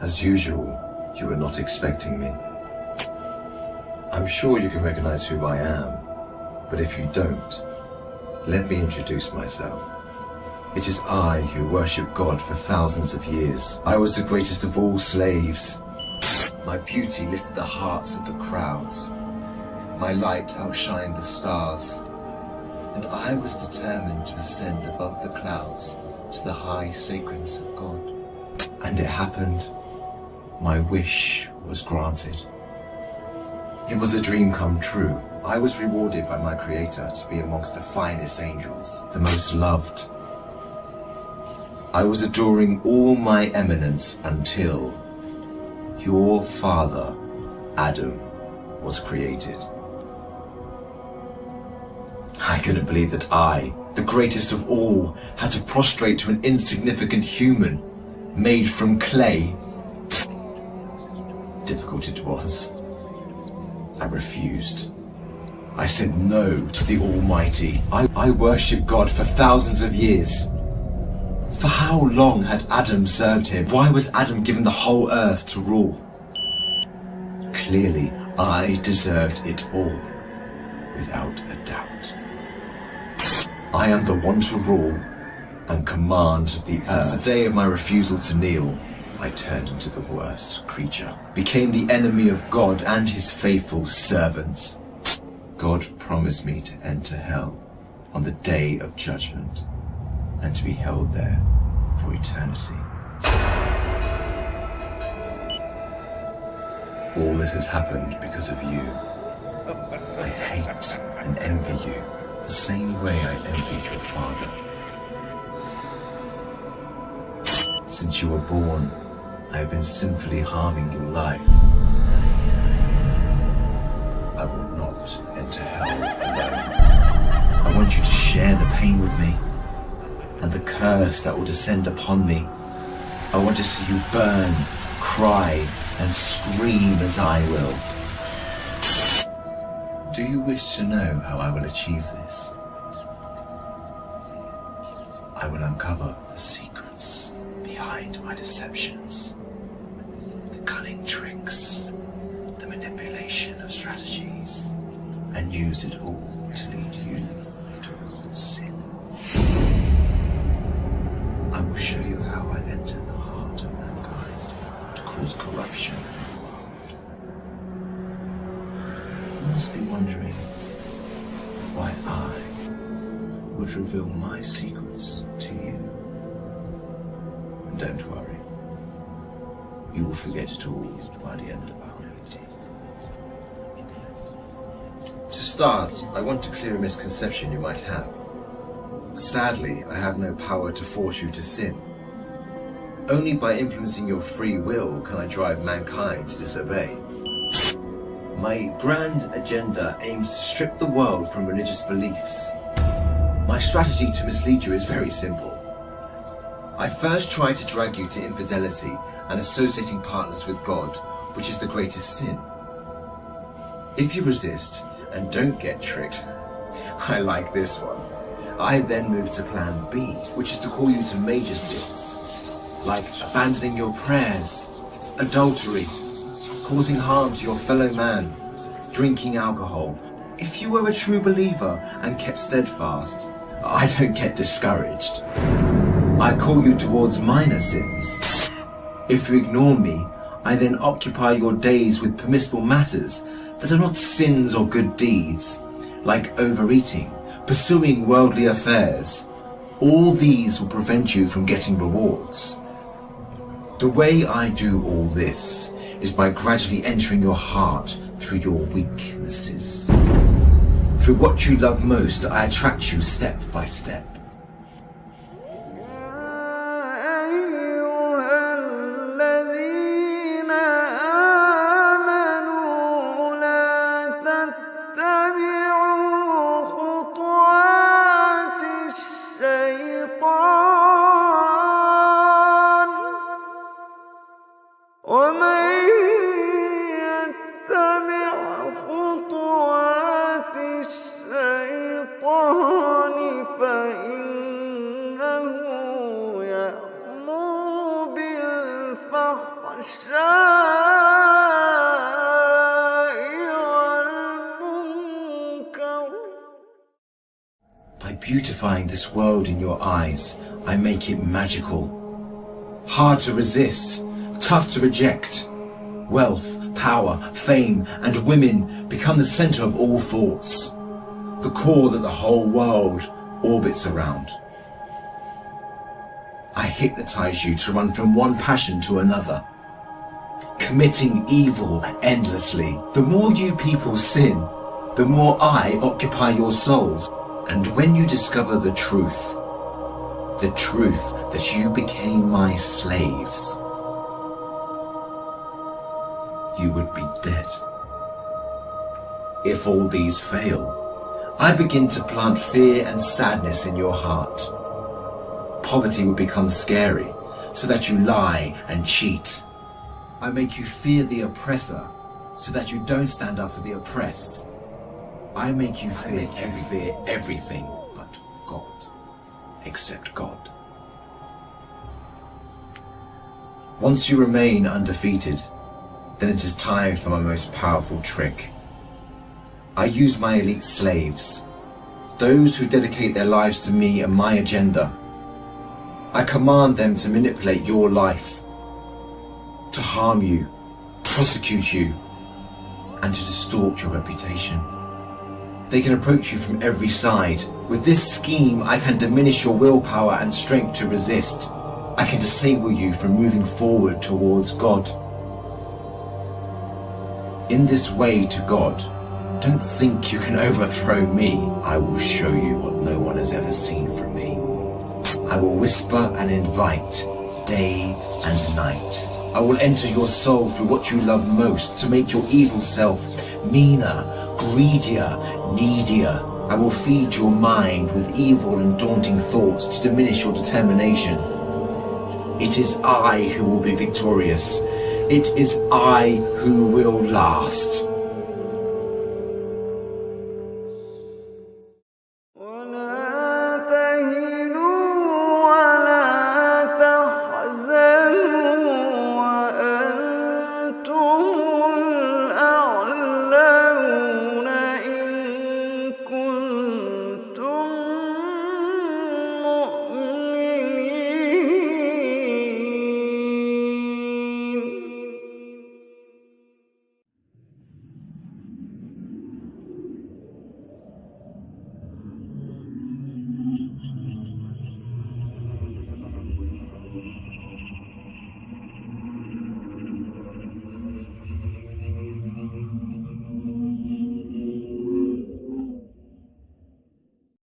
As usual, you were not expecting me. I'm sure you can recognize who I am, but if you don't, let me introduce myself. It is I who worship God for thousands of years. I was the greatest of all slaves. My beauty lifted the hearts of the crowds. My light outshined the stars. And I was determined to ascend above the clouds to the high sacredness of God. And it happened. My wish was granted. It was a dream come true. I was rewarded by my Creator to be amongst the finest angels, the most loved. I was adoring all my eminence until your father, Adam, was created. I couldn't believe that I, the greatest of all, had to prostrate to an insignificant human made from clay. Difficult it was. I refused. I said no to the Almighty. I worshipped God for thousands of years. For how long had Adam served him? Why was Adam given the whole earth to rule? Clearly, I deserved it all, without a doubt. I am the one to rule and command the earth. Since the day of my refusal to kneel, I turned into the worst creature, became the enemy of God and his faithful servants. God promised me to enter hell on the day of judgment and to be held there for eternity. All this has happened because of you. I hate and envy you the same way I envied your father. Since you were born, I have been sinfully harming your life. I will not enter hell alone. I want you to share the pain with me and the curse that will descend upon me. I want to see you burn, cry, and scream as I will. Do you wish to know how I will achieve this? I will uncover the secrets behind my deceptions, the cunning tricks, the manipulation of strategies, and use it all to lead you towards sin. I will show you how I enter the heart of mankind to cause corruption in the world. You must be wondering why I would reveal my secrets to you. And don't worry, you will forget it all by the end of our meeting. To start, I want to clear a misconception you might have. Sadly, I have no power to force you to sin. Only by influencing your free will can I drive mankind to disobey. My grand agenda aims to strip the world from religious beliefs. My strategy to mislead you is very simple. I first try to drag you to infidelity and associating partners with God, which is the greatest sin. If you resist and don't get tricked, I like this one. I then move to plan B, which is to call you to major sins, like abandoning your prayers, adultery, causing harm to your fellow man, drinking alcohol. If you were a true believer and kept steadfast, I don't get discouraged. I call you towards minor sins. If you ignore me, I then occupy your days with permissible matters that are not sins or good deeds, like overeating, pursuing worldly affairs. All these will prevent you from getting rewards. The way I do all this is by gradually entering your heart through your weaknesses. Through what you love most, I attract you step by step. beautifying this world in your eyes, I make it magical. Hard to resist, tough to reject. Wealth, power, fame, and women become the center of all thoughts, the core that the whole world orbits around. I hypnotize you to run from one passion to another, committing evil endlessly. The more you people sin, the more I occupy your souls. And when you discover the truth that you became my slaves, you would be dead. If all these fail, I begin to plant fear and sadness in your heart. Poverty would become scary, so that you lie and cheat. I make you fear the oppressor, so that you don't stand up for the oppressed. I make you fear everything but God, except God. Once you remain undefeated, then it is time for my most powerful trick. I use my elite slaves, those who dedicate their lives to me and my agenda. I command them to manipulate your life, to harm you, prosecute you, and to distort your reputation. They can approach you from every side. With this scheme, I can diminish your willpower and strength to resist. I can disable you from moving forward towards God. In this way to God, don't think you can overthrow me. I will show you what no one has ever seen from me. I will whisper and invite, day and night. I will enter your soul through what you love most to make your evil self meaner, greedier, needier. I will feed your mind with evil and daunting thoughts to diminish your determination. It is I who will be victorious. It is I who will last.